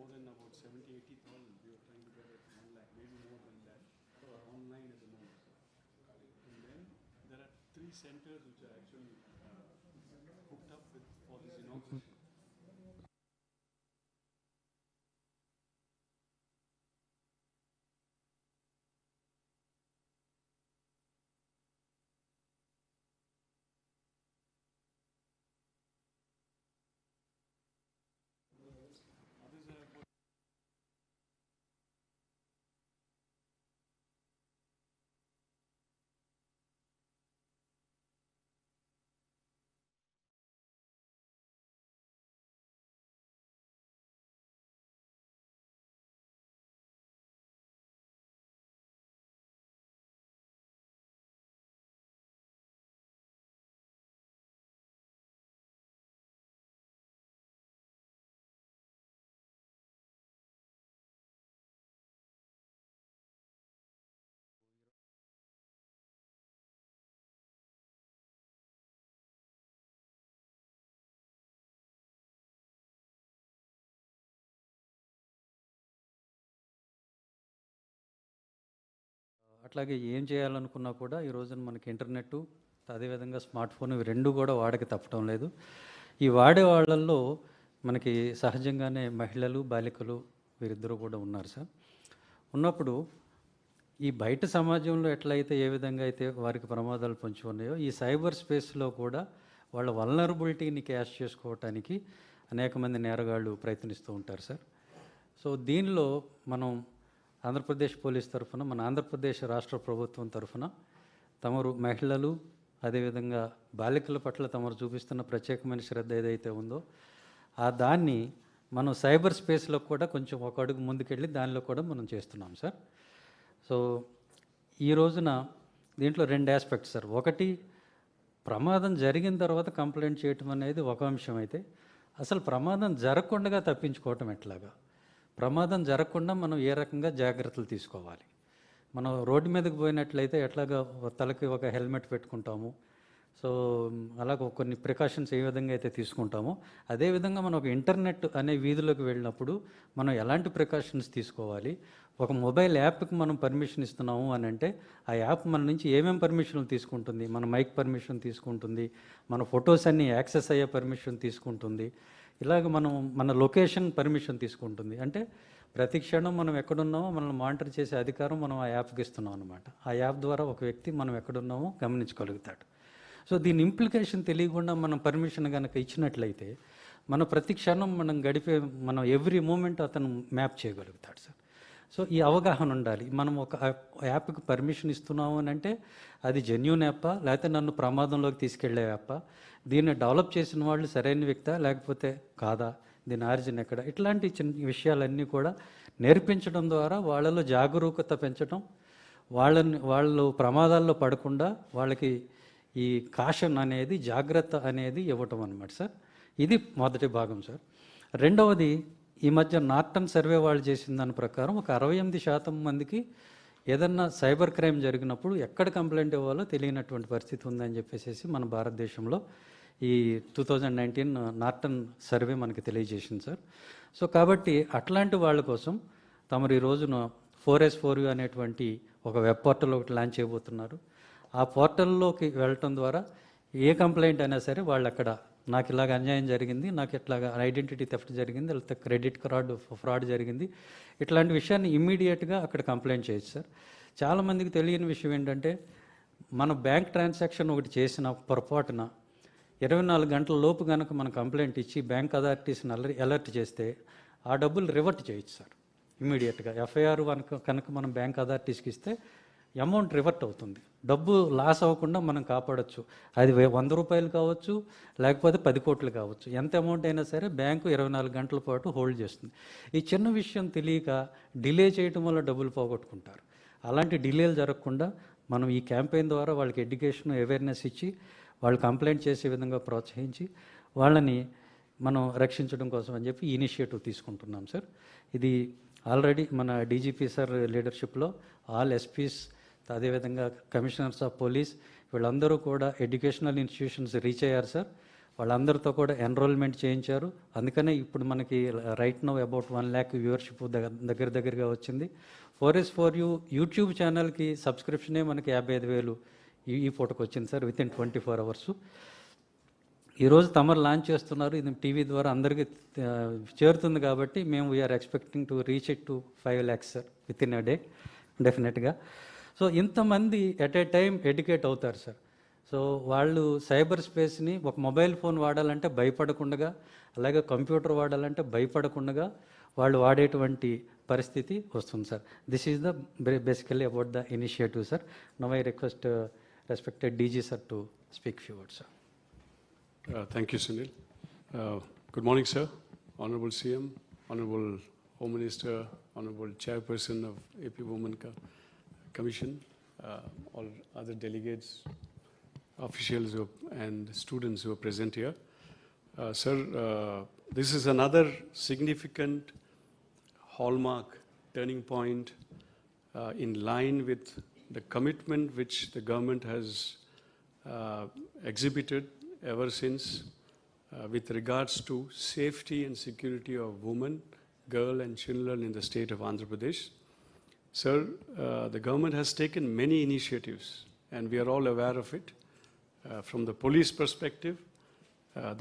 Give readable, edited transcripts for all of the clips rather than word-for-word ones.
more than about 70,000-80,000. We are trying to get it 1 lakh, maybe more than that, online at the moment. And then there are 3 centers which are actually hooked up with for this inauguration. అట్లాగే ఏం చేయాలనుకున్నా కూడా ఈ రోజున మనకి internet అదేవిధంగా smart phone ఇవి రెండు కూడా వాడక తప్పడం లేదు. ఈ వాడే వాళ్ళల్లో మనకి సహజంగానే మహిళలు బాలికలు వీరిద్దరూ కూడా ఉన్నారు సార్. ఉన్నప్పుడు ఈ బయట సమాజంలో ఎట్లయితే ఏ విధంగా అయితే వారికి ప్రమాదాలు పొంచి ఉన్నాయో ఈ సైబర్ స్పేస్లో కూడా వాళ్ళ వల్నరబిలిటీని క్యాష్ చేసుకోవటానికి అనేక మంది నేరగాళ్ళు ప్రయత్నిస్తూ ఉంటారు సార్. సో దీనిలో మనం ఆంధ్రప్రదేశ్ పోలీస్ తరఫున మన ఆంధ్రప్రదేశ్ రాష్ట్ర ప్రభుత్వం తరఫున తమరు మహిళలు అదేవిధంగా బాలికల పట్ల తమరు చూపిస్తున్న ప్రత్యేకమైన శ్రద్ధ ఏదైతే ఉందో ఆ దాన్ని మనం సైబర్ స్పేస్లో కూడా కొంచెం ఒక అడుగు ముందుకెళ్ళి దానిలో కూడా మనం చేస్తున్నాం సార్. సో ఈ రోజున దీంట్లో 2 ఆస్పెక్ట్స్ సార్. ఒకటి, ప్రమాదం జరిగిన తర్వాత కంప్లైంట్ చేయటం అనేది ఒక అంశం అయితే అసలు ప్రమాదం జరగకుండా తప్పించుకోవటం ఎట్లాగా, ప్రమాదం జరగకుండా మనం ఏ రకంగా జాగ్రత్తలు తీసుకోవాలి. మనం రోడ్డు మీదకి పోయినట్లయితే ఎట్లాగా తలకి ఒక హెల్మెట్ పెట్టుకుంటాము, సో అలాగ కొన్ని ప్రికాషన్స్ ఏ విధంగా అయితే తీసుకుంటామో అదేవిధంగా మనం ఒక ఇంటర్నెట్ అనే వీధిలోకి వెళ్ళినప్పుడు మనం ఎలాంటి ప్రికాషన్స్ తీసుకోవాలి. ఒక మొబైల్ యాప్కి మనం పర్మిషన్ ఇస్తున్నాము అని అంటే ఆ యాప్ మన నుంచి ఏమేమి పర్మిషన్లు తీసుకుంటుంది, మన మైక్ పర్మిషన్ తీసుకుంటుంది, మన ఫొటోస్ అన్నీ యాక్సెస్ అయ్యే పర్మిషన్ తీసుకుంటుంది, ఇలాగ మనం మన లొకేషన్ పర్మిషన్ తీసుకుంటుంది. అంటే ప్రతి క్షణం మనం ఎక్కడున్నామో మనల్ని మానిటర్ చేసే అధికారం మనం ఆ యాప్కి ఇస్తున్నాం అనమాట. ఆ యాప్ ద్వారా ఒక వ్యక్తి మనం ఎక్కడున్నామో గమనించగలుగుతాడు. సో దీని ఇంప్లికేషన్ తెలియకుండా మనం పర్మిషన్ కనుక ఇచ్చినట్లయితే మన ప్రతి క్షణం మనం గడిపే మనం ఎవ్రీ మూమెంట్ అతను మ్యాప్ చేయగలుగుతాడు సార్. సో ఈ అవగాహన ఉండాలి. మనం ఒక యాప్కి పర్మిషన్ ఇస్తున్నాము అని అంటే అది జెన్యూన్ యాప్పా లేకపోతే నన్ను ప్రమాదంలోకి తీసుకెళ్లే యాప్పా, దీన్ని డెవలప్ చేసిన వాళ్ళు సరైన వ్యక్తా లేకపోతే కాదా, దీని ఆరిజిన్ ఎక్కడ, ఇట్లాంటి చిన్న విషయాలన్నీ కూడా నేర్పించడం ద్వారా వాళ్ళలో జాగరూకత పెంచడం, వాళ్ళు ప్రమాదాల్లో పడకుండా వాళ్ళకి ఈ కాషన్ అనేది జాగ్రత్త అనేది ఇవ్వటం అన్నమాట సార్. ఇది మొదటి భాగం సార్. రెండవది, ఈ మధ్య నార్టన్ సర్వే వాళ్ళు చేసిన దాని ప్రకారం ఒక 68% మందికి ఏదన్నా సైబర్ క్రైమ్ జరిగినప్పుడు ఎక్కడ కంప్లైంట్ ఇవ్వాలో తెలియనటువంటి పరిస్థితి ఉందని చెప్పేసి మన భారతదేశంలో ఈ 2019 నార్టన్ సర్వే మనకి తెలియజేసింది సార్. సో కాబట్టి అట్లాంటి వాళ్ళ కోసం తమరు ఈ రోజున 4S4U అనేటువంటి ఒక వెబ్ పోర్టల్ ఒకటి లాంచ్ చేయబోతున్నారు. ఆ పోర్టల్లోకి వెళ్ళటం ద్వారా ఏ కంప్లైంట్ అయినా సరే వాళ్ళు అక్కడ నాకు ఇలాగ అన్యాయం జరిగింది, నాకు ఇట్లాగా ఐడెంటిటీ థెఫ్ట్ జరిగింది, లేకపోతే క్రెడిట్ కార్డు ఫ్రాడ్ జరిగింది, ఇట్లాంటి విషయాన్ని ఇమ్మీడియట్గా అక్కడ కంప్లైంట్ చేయొచ్చు సార్. చాలామందికి తెలియని విషయం ఏంటంటే మన బ్యాంక్ ట్రాన్సాక్షన్ ఒకటి చేసిన పొరపాటున 24 గంటల లోపు కనుక మనం కంప్లైంట్ ఇచ్చి బ్యాంక్ అథారిటీస్ని అలర్ట్ చేస్తే ఆ డబ్బులు రివర్ట్ చేయొచ్చు సార్ ఇమ్మీడియట్గా. ఎఫ్ఐఆర్ కనుక మనం బ్యాంక్ అథారిటీస్కి ఇస్తే అమౌంట్ రివర్ట్ అవుతుంది, డబ్బు లాస్ అవ్వకుండా మనం కాపాడచ్చు. అది 100 రూపాయలు కావచ్చు లేకపోతే 10 కోట్లు కావచ్చు, ఎంత అమౌంట్ అయినా సరే బ్యాంకు 24 గంటల పాటు హోల్డ్ చేస్తుంది. ఈ చిన్న విషయం తెలియక డిలే చేయడం వల్ల డబ్బులు పోగొట్టుకుంటారు. అలాంటి డిలేలు జరగకుండా మనం ఈ క్యాంపెయిన్ ద్వారా వాళ్ళకి ఎడ్యుకేషన్ అవేర్నెస్ ఇచ్చి వాళ్ళు కంప్లైంట్ చేసే విధంగా ప్రోత్సహించి వాళ్ళని మనం రక్షించడం కోసం అని చెప్పి ఇనిషియేటివ్ తీసుకుంటున్నాం సార్. ఇది ఆల్రెడీ మన డీజీపీ సార్ లీడర్షిప్లో ఆల్ ఎస్పీస్ అదేవిధంగా కమిషనర్స్ ఆఫ్ పోలీస్ వీళ్ళందరూ కూడా ఎడ్యుకేషనల్ ఇన్స్టిట్యూషన్స్ రీచ్ అయ్యారు సార్. వాళ్ళందరితో కూడా ఎన్రోల్మెంట్ చేయించారు. అందుకనే ఇప్పుడు మనకి right now about 1 lakh viewership దగ్గరగా వచ్చింది. 4S4U యూట్యూబ్ ఛానల్కి సబ్స్క్రిప్షనే మనకి 55,000 ఈ పూటకు వచ్చింది సార్, విత్ ఇన్ 24 hours. ఈరోజు తమరు లాంచ్ చేస్తున్నారు, ఇది టీవీ ద్వారా అందరికీ చేరుతుంది కాబట్టి మేము we are expecting to reach it to 5 lakhs sir within a day డెఫినెట్గా. సో ఇంతమంది ఎట్ ఏ టైం ఎడ్యుకేట్ అవుతారు సార్. సో వాళ్ళు సైబర్ స్పేస్ని ఒక మొబైల్ ఫోన్ వాడాలంటే భయపడకుండా, అలాగే కంప్యూటర్ వాడాలంటే భయపడకుండా వాళ్ళు వాడేటువంటి పరిస్థితి వస్తుంది sir. This is the basically about the initiative sir. Now I request respected DG sir to speak few words sir. Thank you, Sunil. Good morning, sir. Honorable CM, Honorable Home Minister, Honorable Chairperson of AP Women Commission, all other delegates, officials and students who are present here. Sir, this is another significant hallmark, turning point in line with the commitment which the government has exhibited ever since with regards to safety and security of women, girls and children in the state of Andhra Pradesh. Sir, the government has taken many initiatives and we are all aware of it. From the police perspective,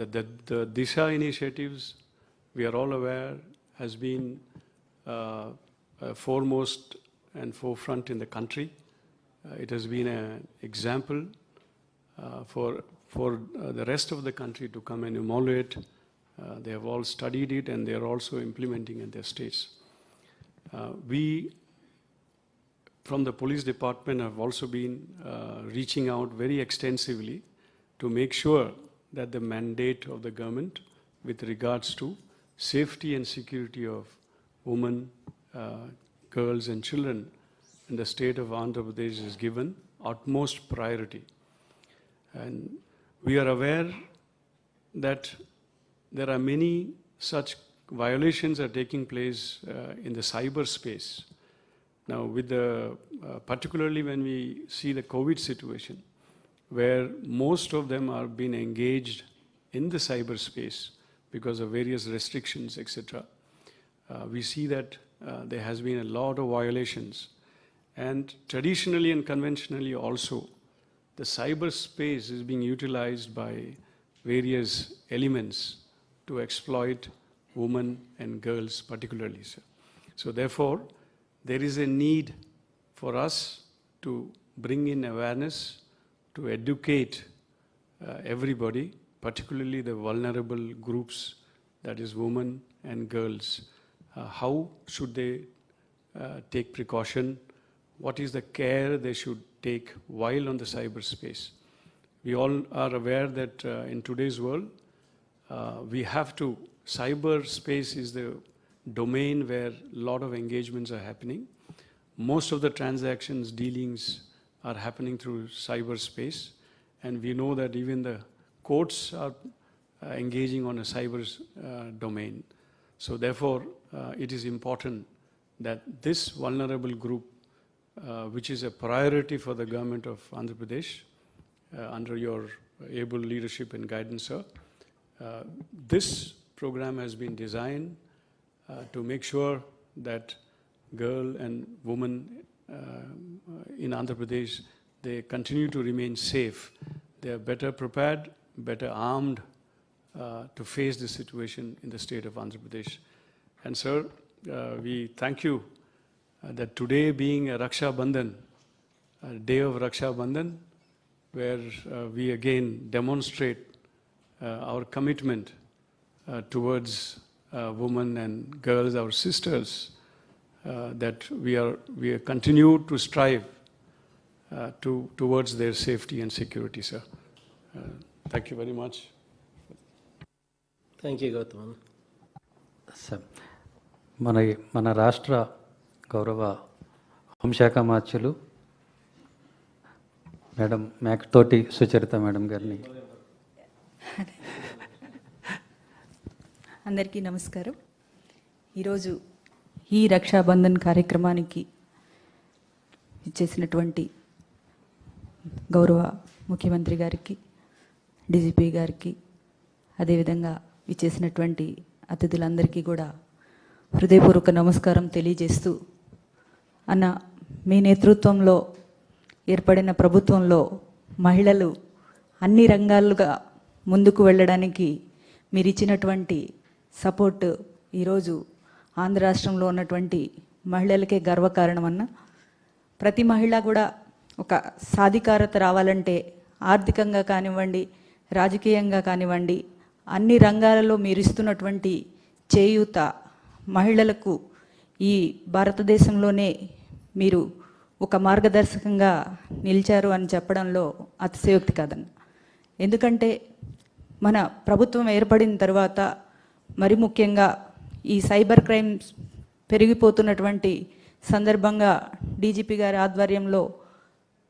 the Disha initiatives, we are all aware, has been foremost and forefront in the country. It has been an example for the rest of the country to come and emulate. They have all studied it and they are also implementing in their states. We, from the police department, have also been reaching out very extensively to make sure that the mandate of the government with regards to safety and security of women, girls and children in the state of Andhra Pradesh is given utmost priority. And we are aware that there are many such violations are taking place in the cyberspace. Now, with the particularly when we see the COVID situation, where most of them are being engaged in the cyberspace because of various restrictions, etc. We see that there has been a lot of violations. And traditionally and conventionally also, the cyberspace is being utilized by various elements to exploit women and girls particularly, sir. So therefore, there is a need for us to bring in awareness, to educate everybody, particularly the vulnerable groups, that is women and girls. How should they take precaution? What is the care they should take while on the cyberspace? We all are aware that in today's world, we have to, cyberspace is the domain where a lot of engagements are happening. Most of the transactions, dealings are happening through cyberspace. And we know that even the courts are engaging on a cyber domain. So therefore, it is important that this vulnerable group, which is a priority for the government of Andhra Pradesh, under your able leadership and guidance, sir. This program has been designed to make sure that girl and women in Andhra Pradesh, they continue to remain safe. They are better prepared, better armed to face this situation in the state of Andhra Pradesh. And sir, we thank you that today being a Raksha Bandhan, a day of Raksha Bandhan, where we again demonstrate our commitment towards women and girls, our sisters, that we continue to strive towards their safety and security, sir. Thank you very much. Thank you, Gautam. Sir, మన రాష్ట్ర గౌరవ హోంశాఖ మార్చులు madam Mekathoti Sucharitha madam గారిని. అందరికీ నమస్కారం. ఈరోజు ఈ రక్షాబంధన్ కార్యక్రమానికి ఇచ్చేసినటువంటి గౌరవ ముఖ్యమంత్రి గారికి, డీజీపీ గారికి, అదేవిధంగా ఇచ్చేసినటువంటి అతిథులందరికీ కూడా హృదయపూర్వక నమస్కారం తెలియజేస్తూ, అన్న మీ నేతృత్వంలో ఏర్పడిన ప్రభుత్వంలో మహిళలు అన్ని రంగాలుగా ముందుకు వెళ్ళడానికి మీరు ఇచ్చినటువంటి సపోర్ట్ ఈరోజు ఆంధ్ర రాష్ట్రంలో ఉన్నటువంటి మహిళలకే గర్వకారణం అన్న. ప్రతి మహిళ కూడా ఒక సాధికారత రావాలంటే ఆర్థికంగా కానివ్వండి, రాజకీయంగా కానివ్వండి, అన్ని రంగాలలో మీరు ఇస్తున్నటువంటి చేయూత మహిళలకు ఈ భారతదేశంలోనే మీరు ఒక మార్గదర్శకంగా నిలిచారు అని చెప్పడంలో అతిశయోక్తి కాదన్న. ఎందుకంటే మన ప్రభుత్వం ఏర్పడిన తర్వాత మరి ముఖ్యంగా ఈ సైబర్ క్రైమ్స్ పెరిగిపోతున్నటువంటి సందర్భంగా డీజీపీ గారి ఆధ్వర్యంలో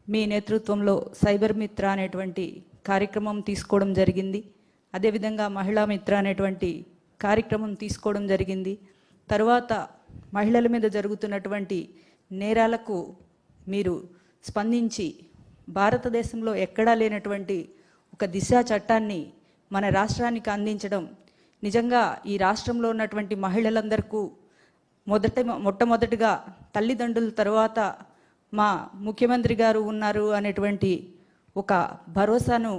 మీ నేతృత్వంలో సైబర్ మిత్ర అనేటువంటి కార్యక్రమం తీసుకోవడం జరిగింది. అదేవిధంగా మహిళా మిత్ర అనేటువంటి కార్యక్రమం తీసుకోవడం జరిగింది. తర్వాత మహిళల మీద జరుగుతున్నటువంటి నేరాలకు మీరు స్పందించి భారతదేశంలో ఎక్కడా లేనటువంటి ఒక దిశా చట్టాన్ని మన రాష్ట్రానికి అందించడం నిజంగా ఈ రాష్ట్రంలో ఉన్నటువంటి మహిళలందరికీ మొట్టమొదటిగా తల్లిదండ్రుల తర్వాత మా ముఖ్యమంత్రి గారు ఉన్నారు అనేటువంటి ఒక భరోసాను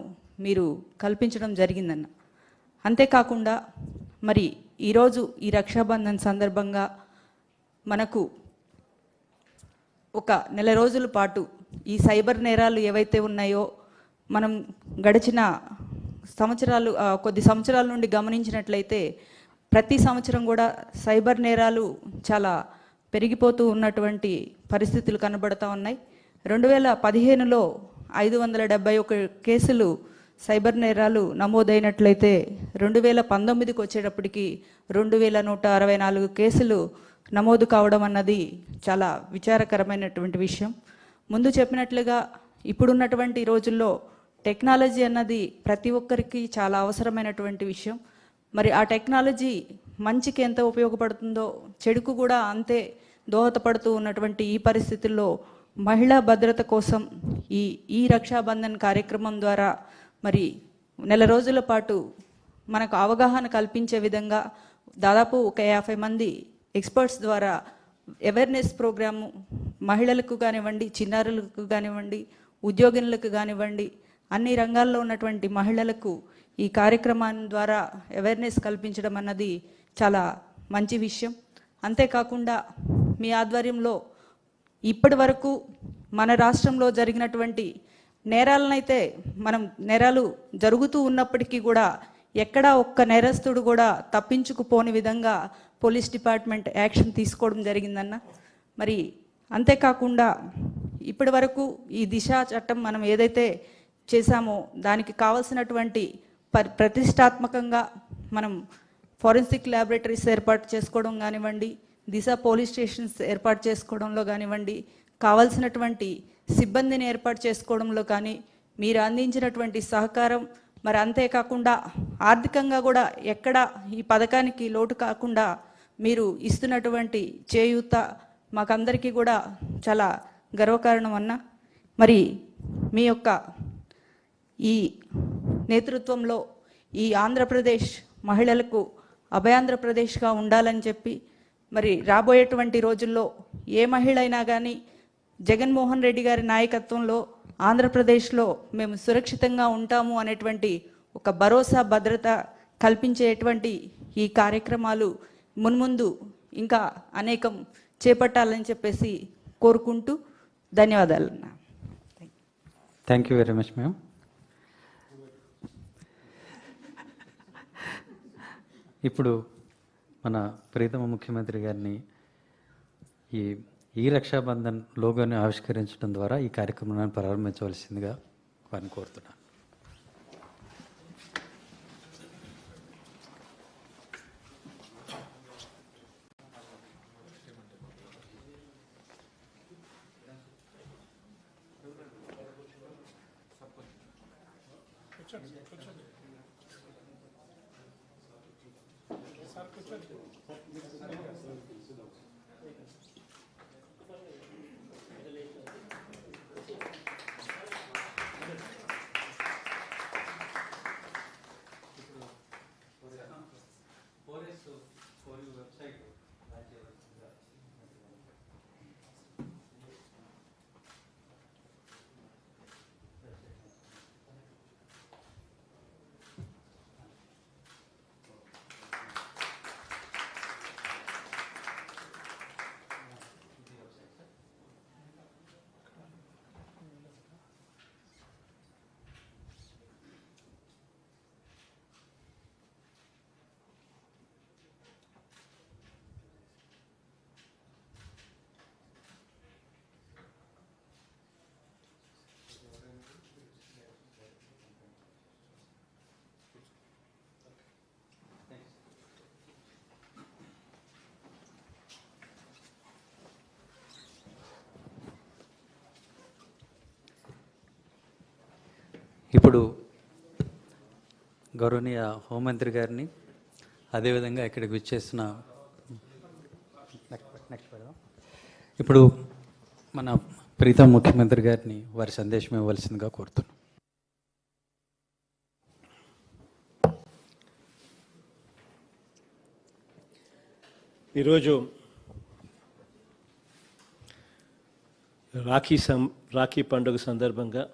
మీరు కల్పించడం జరిగిందన్న. అంతేకాకుండా మరి ఈరోజు ఈ రక్షాబంధన్ సందర్భంగా మనకు ఒక నెల రోజుల పాటు ఈ సైబర్ నేరాలు ఏవైతే ఉన్నాయో మనం గడిచిన కొద్ది సంవత్సరాల నుండి గమనించినట్లయితే ప్రతి సంవత్సరం కూడా సైబర్ నేరాలు చాలా పెరిగిపోతూ ఉన్నటువంటి పరిస్థితులు కనబడుతూ ఉన్నాయి. 2015లో 571 కేసులు సైబర్ నేరాలు నమోదైనట్లయితే 2019కి వచ్చేటప్పటికి 2164 కేసులు నమోదు కావడం అన్నది చాలా విచారకరమైనటువంటి విషయం. ముందు చెప్పినట్లుగా ఇప్పుడున్నటువంటి రోజుల్లో టెక్నాలజీ అన్నది ప్రతి ఒక్కరికి చాలా అవసరమైనటువంటి విషయం. మరి ఆ టెక్నాలజీ మంచికి ఎంత ఉపయోగపడుతుందో చెడుకు కూడా అంతే దోహదపడుతూ ఉన్నటువంటి ఈ పరిస్థితుల్లో మహిళా భద్రత కోసం ఈ రక్షాబంధన్ కార్యక్రమం ద్వారా మరి నెల రోజుల పాటు మనకు అవగాహన కల్పించే విధంగా దాదాపు ఒక 50 మంది ఎక్స్పర్ట్స్ ద్వారా అవేర్నెస్ ప్రోగ్రాము మహిళలకు కానివ్వండి, చిన్నారులకు కానివ్వండి, ఉద్యోగులకు కానివ్వండి, అన్ని రంగాల్లో ఉన్నటువంటి మహిళలకు ఈ కార్యక్రమాన్ని ద్వారా అవేర్నెస్ కల్పించడం అన్నది చాలా మంచి విషయం. అంతేకాకుండా మీ ఆధ్వర్యంలో ఇప్పటి వరకు మన రాష్ట్రంలో జరిగినటువంటి నేరాలనైతే నేరాలు జరుగుతూ ఉన్నప్పటికీ కూడా ఎక్కడా ఒక్క నేరస్తుడు కూడా తప్పించుకుపోని విధంగా పోలీస్ డిపార్ట్మెంట్ యాక్షన్ తీసుకోవడం జరిగిందన్న. మరి అంతేకాకుండా ఇప్పటి వరకు ఈ దిశా చట్టం మనం ఏదైతే చేశామో దానికి కావాల్సినటువంటి ప్రతిష్టాత్మకంగా మనం ఫోరెన్సిక్ ల్యాబొరేటరీస్ ఏర్పాటు చేసుకోవడం కానివ్వండి, దిశ పోలీస్ స్టేషన్స్ ఏర్పాటు చేసుకోవడంలో కానివ్వండి, కావాల్సినటువంటి సిబ్బందిని ఏర్పాటు చేసుకోవడంలో కానీ మీరు అందించినటువంటి సహకారం, మరి అంతేకాకుండా ఆర్థికంగా కూడా ఎక్కడ ఈ పథకానికి లోటు కాకుండా మీరు ఇస్తున్నటువంటి చేయూత మాకందరికీ కూడా చాలా గర్వకారణం అన్న. మరి మీ యొక్క ఈ నేతృత్వంలో ఈ ఆంధ్రప్రదేశ్ మహిళలకు అభయాంధ్రప్రదేశ్గా ఉండాలని చెప్పి మరి రాబోయేటువంటి రోజుల్లో ఏ మహిళ అయినా కానీ జగన్మోహన్ రెడ్డి గారి నాయకత్వంలో ఆంధ్రప్రదేశ్లో మేము సురక్షితంగా ఉంటాము అనేటువంటి ఒక భరోసా భద్రత కల్పించేటువంటి ఈ కార్యక్రమాలు మున్ముందు ఇంకా అనేకం చేపట్టాలని చెప్పేసి కోరుకుంటూ ధన్యవాదాలు. Thank you very much ma'am. ఇప్పుడు మన ప్రీతమ ముఖ్యమంత్రి గారిని ఈ రక్షాబంధన్ లోగోని ఆవిష్కరించడం ద్వారా ఈ కార్యక్రమాన్ని ప్రారంభించవలసిందిగా వారిని కోరుతున్నాను. ఇప్పుడు గౌరవనీయ హోంమంత్రి గారిని, అదేవిధంగా ఇక్కడికి విచ్చేసిన ఇప్పుడు మన ప్రీతం ముఖ్యమంత్రి గారిని వారి సందేశం ఇవ్వవలసిందిగా కోరుతున్నాను. ఈరోజు రాఖీ పండుగ సందర్భంగా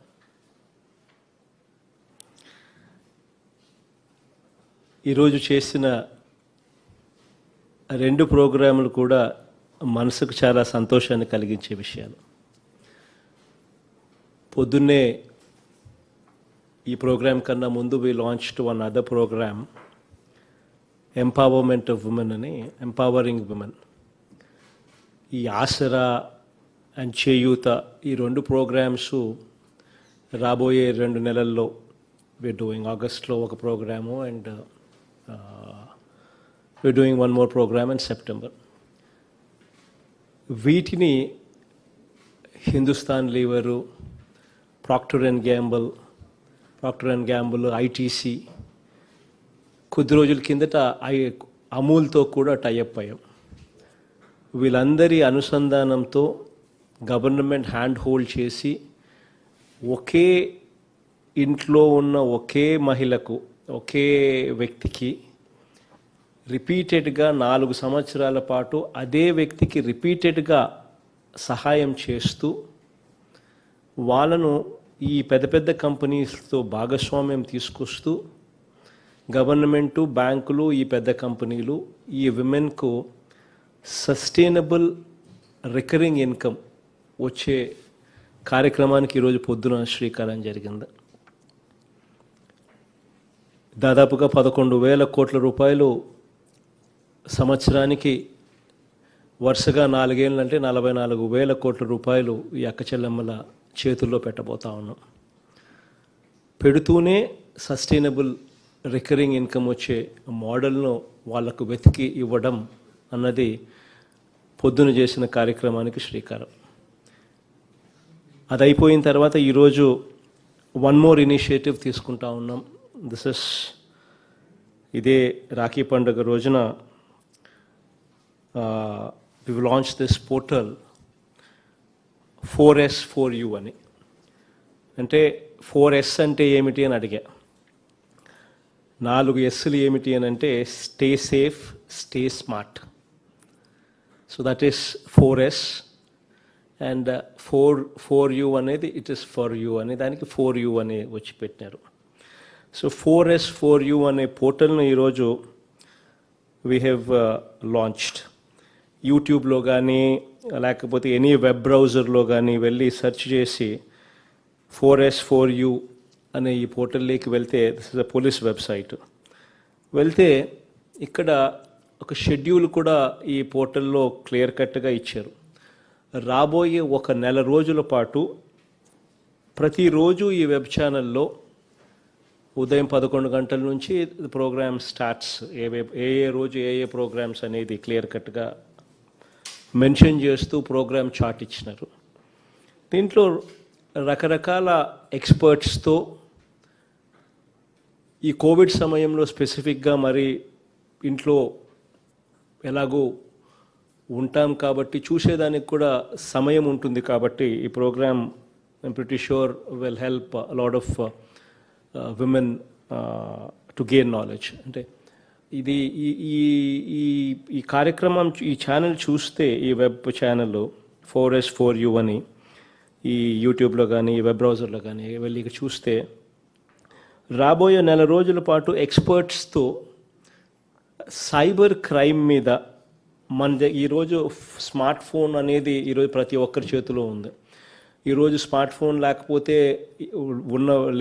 ఈరోజు చేసిన 2 ప్రోగ్రాములు కూడా మనసుకు చాలా సంతోషాన్ని కలిగించే విషయాలు. పొద్దున్నే ఈ ప్రోగ్రాం కన్నా ముందు we launched one other programme, empowerment of women అని, ఎంపవరింగ్ ఉమెన్. ఈ ఆసరా అండ్ చేయూత ఈ 2 ప్రోగ్రామ్స్ రాబోయే 2 నెలల్లో we're doing. ఆగస్ట్లో ఒక program and we're doing one more program in September. వీటిని Hindustan Lever, Procter and Gamble, ITC, కొద్ది రోజుల కిందట అమూల్తో కూడా టైఅప్ అయ్యాం. వీళ్ళందరి అనుసంధానంతో గవర్నమెంట్ హ్యాండ్ హోల్డ్ చేసి ఒకే ఇంట్లో ఉన్న ఒకే మహిళకు, ఒకే వ్యక్తికి రిపీటెడ్గా 4 సంవత్సరాల పాటు అదే వ్యక్తికి రిపీటెడ్గా సహాయం చేస్తూ వాళ్ళను ఈ పెద్ద పెద్ద కంపెనీస్తో భాగస్వామ్యం తీసుకొస్తూ గవర్నమెంటు, బ్యాంకులు, ఈ పెద్ద కంపెనీలు ఈ విమెన్కు సస్టైనబుల్ రికరింగ్ ఇన్కమ్ వచ్చే కార్యక్రమానికి ఈరోజు పొద్దున శ్రీకారం జరిగింది. దాదాపుగా 11,000 కోట్ల రూపాయలు సంవత్సరానికి వరుసగా 4 ఏళ్ళంటే 44,000 కోట్ల రూపాయలు ఈ అక్కచెల్లెమ్మల చేతుల్లో పెట్టబోతా ఉన్నాం. పెడుతూనే సస్టైనబుల్ రికరింగ్ ఇన్కమ్ వచ్చే మోడల్ను వాళ్లకు వెతికి ఇవ్వడం అన్నది పొద్దున చేసిన కార్యక్రమానికి శ్రీకారం. అది అయిపోయిన తర్వాత ఈరోజు వన్ మోర్ ఇనిషియేటివ్ తీసుకుంటా ఉన్నాం. ఇదే రాఖీ పండుగ రోజున we launched this portal 4S4U అని. అంటే 4S అంటే ఏమిటి అని అడిగా. 4 Sలు ఏమిటి అని అంటే stay safe, stay smart. So that is 4S. And 4U అనేది ఇట్ ఈస్ ఫర్ యూ అనే దానికి 4U అని వచ్చి పెట్టినారు. సో 4S4U అనే పోర్టల్ను ఈరోజు వీ హ్యావ్ లాంచ్డ్. యూట్యూబ్లో కానీ లేకపోతే ఎనీ వెబ్ బ్రౌజర్లో కానీ వెళ్ళి సెర్చ్ చేసి 4S4U అనే ఈ పోర్టల్లోకి వెళ్తే, this is a police website, వెళ్తే ఇక్కడ ఒక షెడ్యూల్ కూడా ఈ పోర్టల్లో క్లియర్ కట్గా ఇచ్చారు. రాబోయే 1 నెల రోజుల పాటు ప్రతిరోజు ఈ వెబ్ ఛానల్లో ఉదయం 11 గంటల నుంచి ప్రోగ్రామ్ స్టార్ట్స్, ఏ రోజు ఏ ప్రోగ్రామ్స్ అనేది క్లియర్ కట్గా మెన్షన్ చేస్తూ ప్రోగ్రామ్ చార్ట్ ఇచ్చినారు. దీంట్లో రకరకాల ఎక్స్పర్ట్స్తో ఈ కోవిడ్ సమయంలో స్పెసిఫిక్గా మరి ఇంట్లో ఎలాగో ఉంటాం కాబట్టి చూసేదానికి కూడా సమయం ఉంటుంది కాబట్టి ఈ programme I'm pretty sure will help lot of women to gain knowledge. అంటే ఇది ఈ ఈ ఈ ఈ కార్యక్రమం ఈ ఛానల్ చూస్తే, ఈ వెబ్ ఛానల్ 4S4U అని ఈ యూట్యూబ్లో కానీ వెబ్ బ్రౌజర్లో కానీ వెళ్ళి చూస్తే రాబోయే నెల రోజుల పాటు ఎక్స్పర్ట్స్తో సైబర్ క్రైమ్ మీద ఈరోజు స్మార్ట్ ఫోన్ అనేది ఈరోజు ప్రతి ఒక్కరి చేతిలో ఉంది. ఈరోజు స్మార్ట్ ఫోన్ లేకపోతే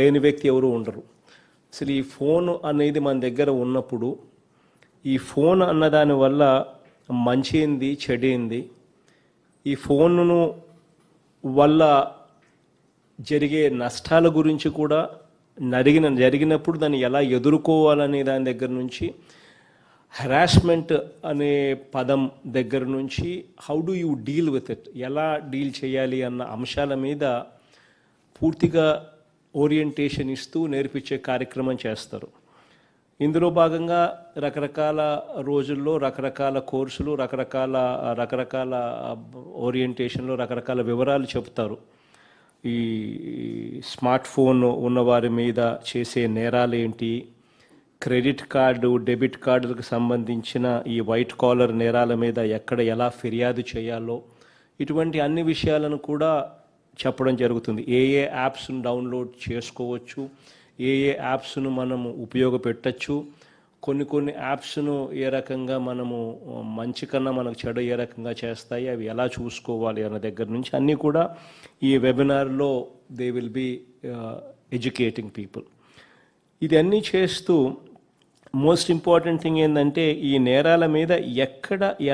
లేని వ్యక్తి ఎవరు ఉండరు. అసలు ఈ ఫోన్ అనేది మన దగ్గర ఉన్నప్పుడు ఈ ఫోన్ అన్నదాని వల్ల మంచి ఏంది, చెడేంది, ఈ ఫోన్ను వల్ల జరిగే నష్టాల గురించి కూడా జరిగినప్పుడు దాన్ని ఎలా ఎదుర్కోవాలనే దాని దగ్గర నుంచి, హెరాస్మెంట్ అనే పదం దగ్గర నుంచి how do you deal with it, ఎలా డీల్ చేయాలి అన్న అంశాల మీద పూర్తిగా ఓరియంటేషన్ ఇస్తూ నేర్పించే కార్యక్రమం చేస్తారు. ఇందులో భాగంగా రకరకాల రోజుల్లో రకరకాల కోర్సులు, రకరకాల ఓరియంటేషన్లో రకరకాల వివరాలు చెప్తారు. ఈ స్మార్ట్ ఫోన్ ఉన్నవారి మీద చేసే నేరాలు ఏంటి, క్రెడిట్ కార్డు, డెబిట్ కార్డులకు సంబంధించిన ఈ వైట్ కాలర్ నేరాల మీద ఎలా ఫిర్యాదు చేయాలో, ఇటువంటి అన్ని విషయాలను కూడా చెప్పడం జరుగుతుంది. ఏ యాప్స్ను డౌన్లోడ్ చేసుకోవచ్చు, ఏ యాప్స్ను మనము ఉపయోగపెట్టచ్చు, కొన్ని యాప్స్ను ఏ రకంగా మనము మంచి కన్నా మనకు చెడు ఏ రకంగా చేస్తాయి, అవి ఎలా చూసుకోవాలి అన్న దగ్గర నుంచి అన్నీ కూడా ఈ వెబినార్లో they will be educating people. ఇది అన్నీ చేస్తూ మోస్ట్ ఇంపార్టెంట్ థింగ్ ఏంటంటే ఈ నేరాల మీద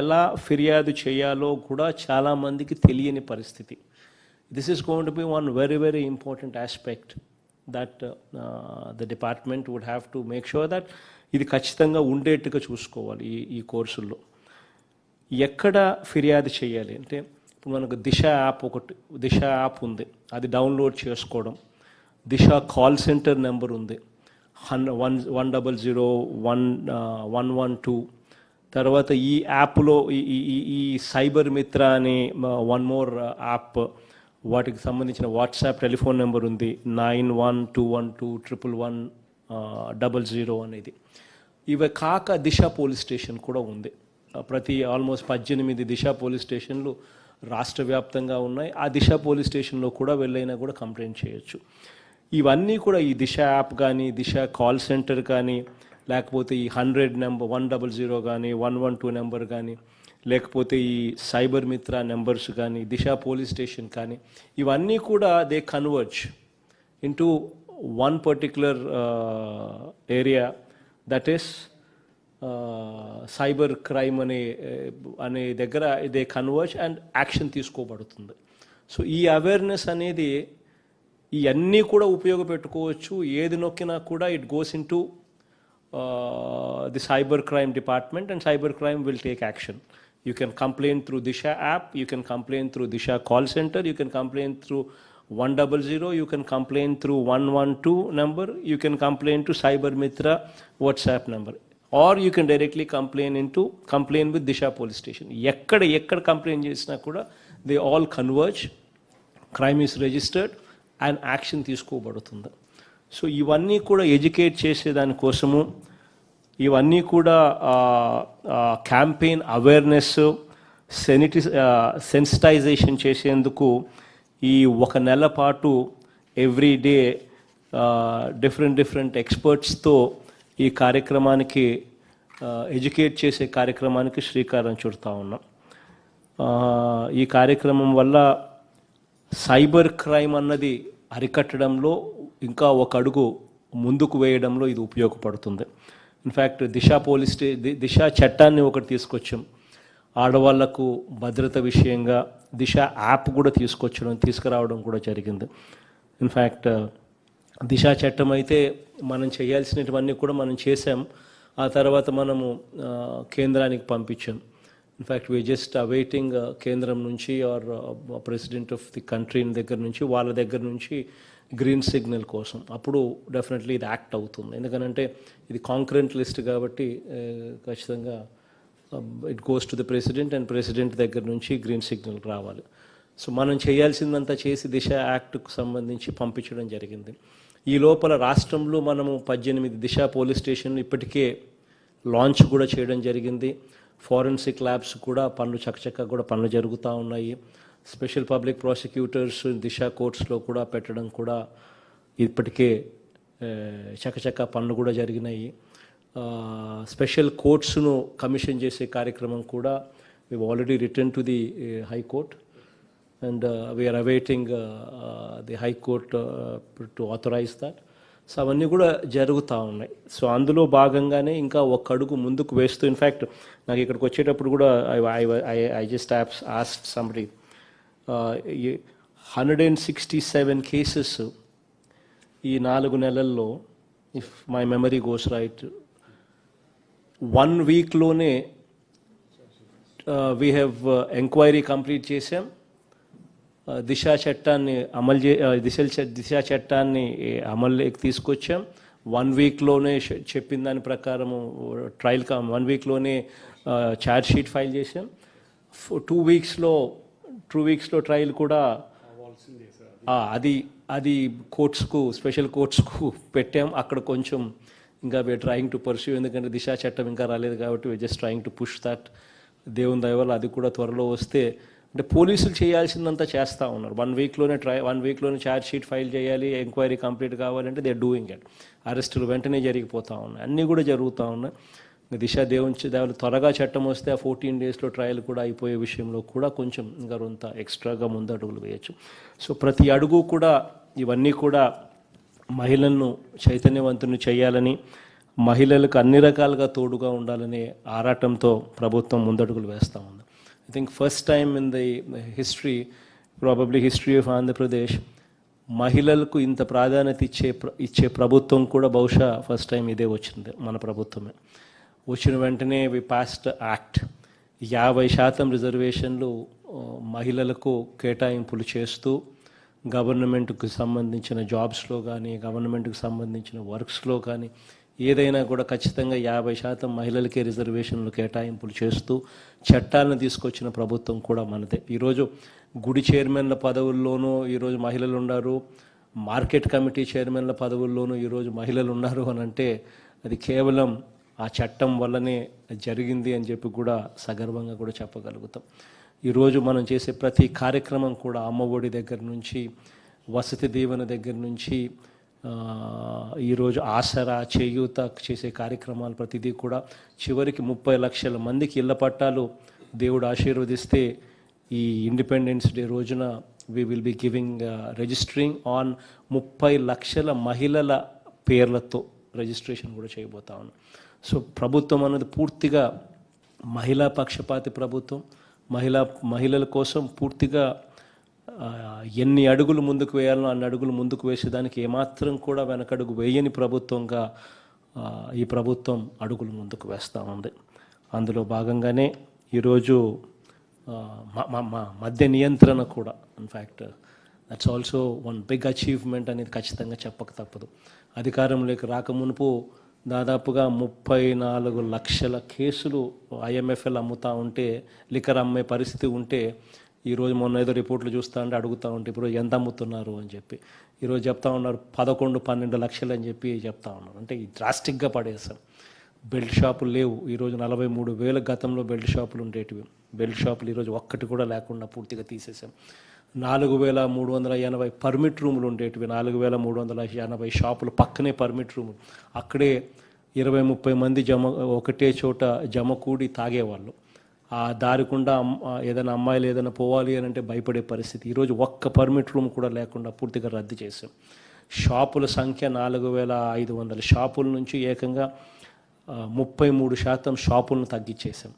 ఎలా ఫిర్యాదు చేయాలో కూడా చాలామందికి తెలియని పరిస్థితి. This is going to be one very very important aspect that the department would have to make sure that ఇది ఖచ్చితంగా ఉండేట్టుగా చూసుకోవాలి. ఈ కోర్సుల్లో ఎక్కడ ఫిర్యాదు చేయాలి అంటే, ఇప్పుడు మనకు దిశ యాప్ ఉంది, అది డౌన్లోడ్ చేసుకోవడం. దిశ కాల్ సెంటర్ నెంబర్ ఉంది 1001112. తర్వాత ఈ యాప్లో ఈ సైబర్ మిత్ర అనే వన్ మోర్ యాప్, వాటికి సంబంధించిన వాట్సాప్ టెలిఫోన్ నెంబర్ ఉంది 9121211100 అనేది. ఇవి కాక దిశ పోలీస్ స్టేషన్ కూడా ఉంది. ప్రతి ఆల్మోస్ట్ 18 దిశ పోలీస్ స్టేషన్లు రాష్ట్ర వ్యాప్తంగా ఉన్నాయి. ఆ దిశ పోలీస్ స్టేషన్లో కూడా వెళ్ళైనా కూడా కంప్లైంట్ చేయొచ్చు. ఇవన్నీ కూడా ఈ దిశ యాప్ కానీ, దిశ కాల్ సెంటర్ కానీ, లేకపోతే ఈ 100 నెంబర్ 100 కానీ, 112 నెంబర్ కానీ, లేకపోతే ఈ సైబర్ మిత్ర నెంబర్స్ కానీ, దిశ పోలీస్ స్టేషన్ కానీ, ఇవన్నీ కూడా they converge into one particular area, that is cyber crime అనే దగ్గర దే కన్వర్జ్ అండ్ యాక్షన్ తీసుకోబడుతుంది. సో ఈ అవేర్నెస్ అనేది ఇవన్నీ కూడా ఉపయోగపెట్టుకోవచ్చు. ఏది నొక్కినా కూడా it goes in to the cyber crime department and cyber crime will take action. You can complain through Disha app, you can complain through Disha call center, you can complain through 100, you can complain through 112 number, you can complain to Cyber Mitra WhatsApp number, or you can directly complain with Disha police station. Ekkada complain chesina kuda they all converge, crime is registered and action తీసుకోబడుతుంది. So ఇవన్నీ కూడా educate చేసేదాని కోసము, ఇవన్నీ కూడా campaign awareness sensitization చేసేందుకు ఈ ఒక నెల పాటు ఎవ్రీ డే డిఫరెంట్ ఎక్స్పర్ట్స్తో ఈ కార్యక్రమానికి ఎడ్యుకేట్ చేసే కార్యక్రమానికి శ్రీకారం చుడతా ఉన్నాం. ఈ కార్యక్రమం వల్ల సైబర్ క్రైమ్ అన్నది అరికట్టడంలో ఇంకా ఒక అడుగు ముందుకు వేయడంలో ఇది ఉపయోగపడుతుంది. ఇన్ఫ్యాక్ట్ దిశ చట్టాన్ని ఒకటి తీసుకొచ్చాం. ఆడవాళ్లకు భద్రత విషయంగా దిశ యాప్ కూడా తీసుకురావడం కూడా జరిగింది. ఇన్ఫ్యాక్ట్ దిశ చట్టం అయితే మనం చేయాల్సినవన్నీ కూడా మనం చేసాం. ఆ తర్వాత మనము కేంద్రానికి పంపించాం. ఇన్ఫ్యాక్ట్ వీ జస్ట్ అవైటింగ్ కేంద్రం నుంచి or president of the country దగ్గర నుంచి, వాళ్ళ దగ్గర నుంచి గ్రీన్ సిగ్నల్ కోసం. అప్పుడు డెఫినెట్లీ ఇది యాక్ట్ అవుతుంది. ఎందుకంటే ఇది కాంక్రెంట్ లిస్ట్ కాబట్టి ఖచ్చితంగా it goes to the president and president దగ్గర నుంచి గ్రీన్ సిగ్నల్ రావాలి. సో మనం చేయాల్సిందంతా చేసి దిశ యాక్ట్కు సంబంధించి పంపించడం జరిగింది. ఈ లోపల రాష్ట్రంలో మనము 18 దిశ పోలీస్ స్టేషన్లు ఇప్పటికే లాంచ్ కూడా చేయడం జరిగింది. ఫారెన్సిక్ ల్యాబ్స్ కూడా పనులు చకచకా కూడా పనులు జరుగుతూ ఉన్నాయి. స్పెషల్ పబ్లిక్ ప్రాసిక్యూటర్స్ దిశ కోర్ట్స్లో కూడా పెట్టడం కూడా ఇప్పటికే చకచకా పనులు కూడా జరిగినాయి. స్పెషల్ కోర్ట్స్ను కమిషన్ చేసే కార్యక్రమం కూడా we've already written to the High Court and we are awaiting the High Court to authorize that. So అవన్నీ కూడా జరుగుతూ ఉన్నాయి. సో అందులో భాగంగానే ఇంకా ఒక అడుగు ముందుకు వేస్తూ, ఇన్ఫ్యాక్ట్ నాకు ఇక్కడికి వచ్చేటప్పుడు కూడా I just asked somebody 167 cases ఈ 4 నెలల్లో, if my memory goes right, 1 వీక్లోనే వీ హ్యావ్ ఎంక్వైరీ కంప్లీట్ చేసాం. దిశా చట్టాన్ని దిశా చట్టాన్ని అమల్లోకి తీసుకొచ్చాం. 1 వీక్లోనే చెప్పిన దాని ప్రకారము ట్రయల్ 1 వీక్లోనే ఛార్జ్ షీట్ ఫైల్ చేసాం. 2 వీక్స్లో ట్రయల్ కూడా అది కోర్ట్స్కు, స్పెషల్ కోర్ట్స్కు పెట్టాం. అక్కడ కొంచెం ఇంకా వీఆర్ ట్రయింగ్ టు పర్స్యూ, ఎందుకంటే దిశా చట్టం ఇంకా రాలేదు కాబట్టి we are just trying to push that. దేవుని దయ వల్ల అది కూడా త్వరలో వస్తే, అంటే పోలీసులు చేయాల్సిందంతా చేస్తూ ఉన్నారు. 1 వీక్లోనే ఛార్జ్ షీట్ ఫైల్ చేయాలి, ఎంక్వైరీ కంప్లీట్ కావాలంటే దే ఆర్ డూయింగ్ ఇట్. అరెస్టులు వెంటనే జరిగిపోతూ ఉన్నాయి, అన్నీ కూడా జరుగుతూ ఉన్నాయి. దిశ దేవుని త్వరగా చట్టం వస్తే ఆ 14 డేస్లో ట్రయల్ కూడా అయిపోయే విషయంలో కూడా కొంచెం ఇంకా కొంత ఎక్స్ట్రాగా ముందు అడుగులు వేయచ్చు. సో ప్రతి అడుగు కూడా ఇవన్నీ కూడా మహిళలను చైతన్యవంతుని చేయాలని, మహిళలకు అన్ని రకాలుగా తోడుగా ఉండాలనే ఆరాటంతో ప్రభుత్వం ముందడుగులు వేస్తూ ఉంది. I think first time in the history of Andhra Pradesh మహిళలకు ఇంత ప్రాధాన్యత ఇచ్చే ప్రభుత్వం కూడా బహుశా ఫస్ట్ టైం ఇదే వచ్చింది, మన ప్రభుత్వమే. వచ్చిన వెంటనే వి పాస్డ్ యాక్ట్. 50% రిజర్వేషన్లు మహిళలకు కేటాయింపులు చేస్తూ గవర్నమెంట్కి సంబంధించిన జాబ్స్లో కానీ, గవర్నమెంట్కి సంబంధించిన వర్క్స్లో కానీ ఏదైనా కూడా ఖచ్చితంగా 50% మహిళలకే రిజర్వేషన్లు కేటాయింపులు చేస్తూ చట్టాలను తీసుకొచ్చిన ప్రభుత్వం కూడా మనదే. ఈరోజు గుడి చైర్మన్ల పదవుల్లోనూ ఈరోజు మహిళలు ఉన్నారు, మార్కెట్ కమిటీ చైర్మన్ల పదవుల్లోనూ ఈరోజు మహిళలు ఉన్నారు అని అంటే అది కేవలం ఆ చట్టం వల్లనే జరిగింది అని చెప్పి కూడా సగర్వంగా కూడా చెప్పగలుగుతాం. ఈరోజు మనం చేసే ప్రతి కార్యక్రమం కూడా అమ్మఒడి దగ్గర నుంచి, వసతి దీవెన దగ్గర నుంచి, ఈరోజు ఆసరా, చేయూత చేసే కార్యక్రమాలు ప్రతిదీ కూడా చివరికి 30 లక్షల మందికి ఇళ్ల పట్టాలు దేవుడు ఆశీర్వదిస్తే ఈ ఇండిపెండెన్స్ డే రోజున we will be giving registering on 30 లక్షల మహిళల పేర్లతో రిజిస్ట్రేషన్ కూడా చేయబోతా ఉన్నాం. సో ప్రభుత్వం అన్నది పూర్తిగా మహిళా పక్షపాతి ప్రభుత్వం. మహిళల కోసం పూర్తిగా ఎన్ని అడుగులు ముందుకు వేయాలనో అన్ని అడుగులు ముందుకు వేసేదానికి ఏమాత్రం కూడా వెనకడుగు వేయని ప్రభుత్వంగా ఈ ప్రభుత్వం అడుగులు ముందుకు వేస్తూ ఉంది. అందులో భాగంగానే ఈరోజు మద్య నియంత్రణ కూడా, in fact that's also one big achievement అనేది ఖచ్చితంగా చెప్పక తప్పదు. అధికారంలోకి రాకమునుపు దాదాపుగా 34 లక్షల కేసులు IMFL అమ్ముతూ ఉంటే, లిక్కర్ అమ్మే పరిస్థితి ఉంటే, ఈరోజు మొన్న ఏదో రిపోర్ట్లు చూస్తూ ఉంటే అడుగుతూ ఉంటే ఇప్పుడు ఎంత అమ్ముతున్నారు అని చెప్పి ఈరోజు చెప్తా ఉన్నారు 11-12 లక్షలు అని చెప్పి చెప్తా ఉన్నారు. అంటే డ్రాస్టిక్గా పడేస్తాం. బెల్ట్ షాపులు లేవు ఈరోజు. 43,000 గతంలో బెల్ట్ షాపులు ఉండేటివి. బెల్ట్ షాపులు ఈరోజు ఒక్కటి కూడా లేకుండా పూర్తిగా తీసేసాం. 4,380 పర్మిట్ రూములు ఉండేటివి. 4,380 షాపులు పక్కనే పర్మిట్ రూములు. అక్కడే 20-30 మంది ఒకటే చోట జమ కూడి తాగేవాళ్ళు. ఆ దారికుండా ఏదైనా అమ్మాయిలు ఏదైనా పోవాలి అని అంటే భయపడే పరిస్థితి. ఈరోజు ఒక్క పర్మిట్ రూమ్ కూడా లేకుండా పూర్తిగా రద్దు చేసాం. షాపుల సంఖ్య 4,500 షాపుల నుంచి ఏకంగా 33% షాపులను తగ్గించేసాం.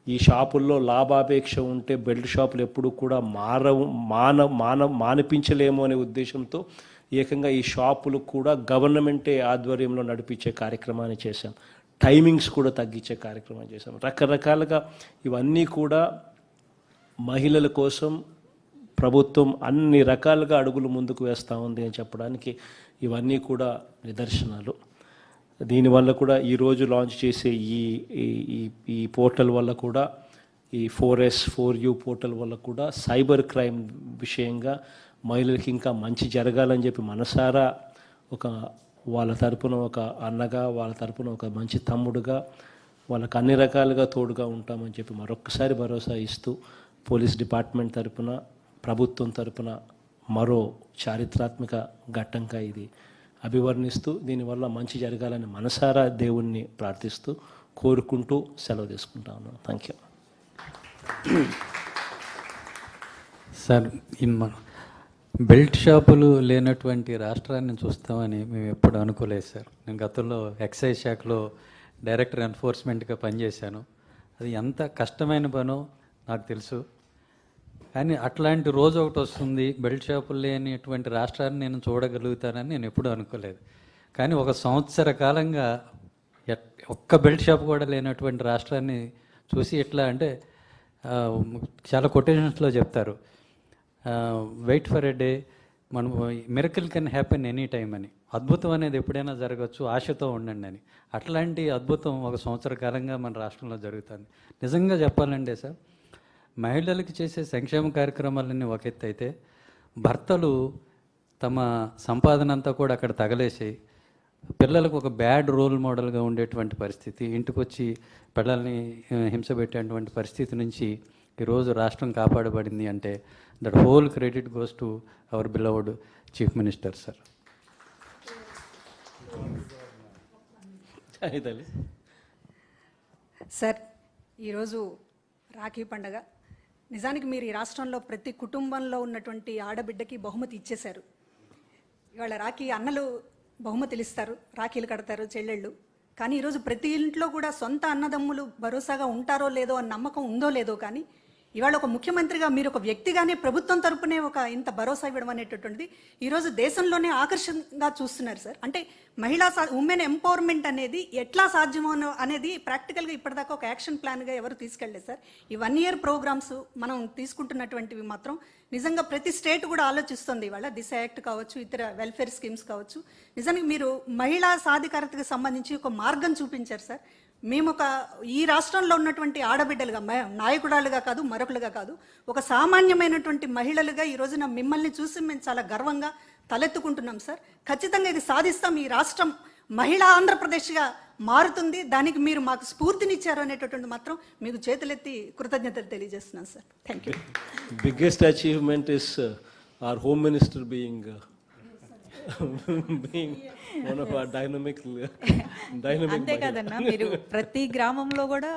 ఈ షాపుల్లో లాభాపేక్ష ఉంటే బెల్ట్ షాపులు ఎప్పుడు కూడా మానిపించలేము అనే ఉద్దేశంతో ఏకంగా ఈ షాపులు కూడా గవర్నమెంటే ఆధ్వర్యంలో నడిపించే కార్యక్రమాన్ని చేశాం. టైమింగ్స్ కూడా తగ్గించే కార్యక్రమం చేశాం. రకరకాలుగా ఇవన్నీ కూడా మహిళల కోసం ప్రభుత్వం అన్ని రకాలుగా అడుగులు ముందుకు వేస్తూ ఉంది అని చెప్పడానికి ఇవన్నీ కూడా నిదర్శనాలు. దీనివల్ల కూడా ఈరోజు లాంచ్ చేసే ఈ పోర్టల్ వల్ల కూడా, ఈ 4S 4U పోర్టల్ వల్ల కూడా సైబర్ క్రైమ్ విషయంగా మహిళలకి ఇంకా మంచి జరగాలని చెప్పి మనసారా వాళ్ళ తరపున ఒక అన్నగా, వాళ్ళ తరపున ఒక మంచి తమ్ముడుగా వాళ్ళకి అన్ని రకాలుగా తోడుగా ఉంటామని చెప్పి మరొక్కసారి భరోసా ఇస్తూ పోలీస్ డిపార్ట్మెంట్ తరపున, ప్రభుత్వం తరపున మరో చారిత్రాత్మక ఘట్టంగా ఇది అభివర్ణిస్తూ దీనివల్ల మంచి జరగాలని మనసారా దేవుణ్ణి ప్రార్థిస్తూ కోరుకుంటూ సెలవు తీసుకుంటా ఉన్నాను. Thank you. సార్, బెల్ట్ షాపులు లేనటువంటి రాష్ట్రాన్ని చూస్తామని మేము ఎప్పుడు అనుకోలేదు సార్. నేను గతంలో ఎక్సైజ్ శాఖలో డైరెక్టర్ ఎన్ఫోర్స్మెంట్గా పనిచేశాను. అది ఎంత కష్టమైన పనో నాకు తెలుసు. కానీ అట్లాంటి రోజు ఒకటి వస్తుంది, బెల్ట్ షాపులు లేనిటువంటి రాష్ట్రాన్ని నేను చూడగలుగుతానని నేను ఎప్పుడూ అనుకోలేదు. కానీ ఒక సంవత్సర కాలంగా ఒక్క బెల్ట్ షాప్ కూడా లేనటువంటి రాష్ట్రాన్ని చూసి ఎట్లా అంటే చాలా కొటేషన్స్లో చెప్తారు, వెయిట్ ఫర్ ఎ డే, మనం miracle can happen any time అని. అద్భుతం అనేది ఎప్పుడైనా జరగచ్చు, ఆశతో ఉండండి అని. అట్లాంటి అద్భుతం ఒక సంవత్సర కాలంగా మన రాష్ట్రంలో జరుగుతుంది. నిజంగా చెప్పాలంటే సార్, మహిళలకు చేసే సంక్షేమ కార్యక్రమాలన్నీ ఒక ఎత్తు అయితే, భర్తలు తమ సంపాదన అంతా కూడా అక్కడ తగలేసి పిల్లలకు ఒక బ్యాడ్ రోల్ మోడల్గా ఉండేటువంటి పరిస్థితి, ఇంటికి వచ్చి పిల్లల్ని హింస పెట్టేటువంటి పరిస్థితి నుంచి ఈరోజు రాష్ట్రం కాపాడబడింది అంటే that whole credit goes to our beloved chief minister sir. Sir, ఈరోజు రాఖీ పండగ. నిజానికి మీరు ఈ రాష్ట్రంలో ప్రతి కుటుంబంలో ఉన్నటువంటి ఆడబిడ్డకి బహుమతి ఇచ్చేశారు. ఇవాళ రాఖీ అన్నలు బహుమతులు ఇస్తారు, రాఖీలు కడతారు చెల్లెళ్ళు. కానీ ఈరోజు ప్రతి ఇంట్లో కూడా సొంత అన్నదమ్ములు భరోసాగా ఉంటారో లేదో అన్న నమ్మకం ఉందో లేదో, కానీ ఇవాళ ఒక ముఖ్యమంత్రిగా మీరు ఒక వ్యక్తిగానే ప్రభుత్వం తరపునే ఒక ఇంత భరోసా ఇవ్వడం అనేటటువంటిది ఈరోజు దేశంలోనే ఆకర్షణగా చూస్తున్నారు సార్. అంటే ఉమెన్ ఎంపవర్మెంట్ అనేది ఎట్లా సాధ్యమో అనేది ప్రాక్టికల్గా ఇప్పటిదాకా ఒక యాక్షన్ ప్లాన్గా ఎవరు తీసుకెళ్ళలేదు సార్. ఈ 1 year ప్రోగ్రామ్స్ మనం తీసుకుంటున్నటువంటివి మాత్రం నిజంగా ప్రతి స్టేట్ కూడా ఆలోచిస్తుంది. ఇవాళ దిశ యాక్ట్ కావచ్చు, ఇతర వెల్ఫేర్ స్కీమ్స్ కావచ్చు. నిజానికి మీరు మహిళా సాధికారతకు సంబంధించి ఒక మార్గం చూపించారు సార్. మేము ఈ రాష్ట్రంలో ఉన్నటువంటి ఆడబిడ్డలుగా, నాయకురాలుగా కాదు, మరొకలుగా కాదు, ఒక సామాన్యమైనటువంటి మహిళలుగా ఈ రోజున మిమ్మల్ని చూసి మేము చాలా గర్వంగా తలెత్తుకుంటున్నాం సార్. ఖచ్చితంగా ఇది సాధిస్తాం. ఈ రాష్ట్రం మహిళా ఆంధ్రప్రదేశ్గా మారుతుంది. దానికి మీరు మాకు స్ఫూర్తినిచ్చారు అనేటటువంటి మాత్రం మీకు చేతులెత్తి కృతజ్ఞతలు తెలియజేస్తున్నాను sir. Thank you. Biggest achievement is our Home Minister being one of our dynamic అంతే కదన్నా, మీరు ప్రతి గ్రామంలో కూడా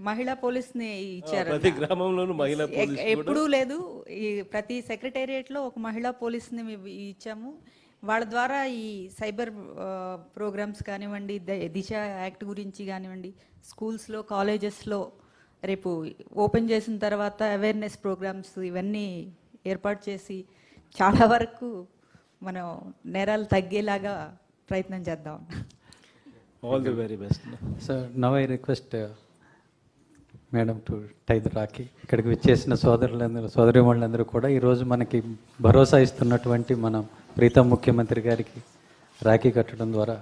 మహిళా పోలీస్ని ఇచ్చారు. ప్రతి గ్రామంలోనూ మహిళా పోలీస్ ఎప్పుడూ లేదు. ఈ ప్రతి సెక్రటేరియట్లో ఒక మహిళా పోలీస్ని ఇచ్చాము. వాళ్ళ ద్వారా ఈ సైబర్ ప్రోగ్రామ్స్ కానివ్వండి, దిశ యాక్ట్ గురించి కానివ్వండి, స్కూల్స్లో, కాలేజెస్లో రేపు ఓపెన్ చేసిన తర్వాత అవేర్నెస్ ప్రోగ్రామ్స్ ఇవన్నీ ఏర్పాటు చేసి చాలా వరకు మనం నేరాలు తగ్గేలాగా ప్రయత్నం చేద్దాం. All the very best. So now I request madam to tie the rakhi. ఇక్కడికి విచ్చేసిన సోదరిమణులందరూ కూడా ఈరోజు మనకి భరోసా ఇస్తున్నటువంటి మన ప్రీతం ముఖ్యమంత్రి గారికి రాఖీ కట్టడం ద్వారా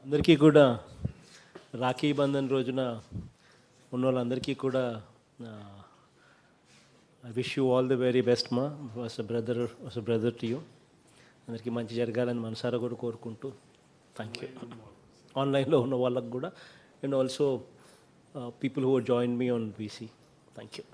అందరికీ కూడా రాఖీ బంధన్ రోజున ఉన్న వాళ్ళందరికీ కూడా I wish you all the very best మా was a brother to you. అందరికీ మంచి జరగాలని మనసారా కూడా కోరుకుంటూ థ్యాంక్ యూ. ఆన్లైన్లో ఉన్న వాళ్ళకు కూడా and also people who join me on BC thank you.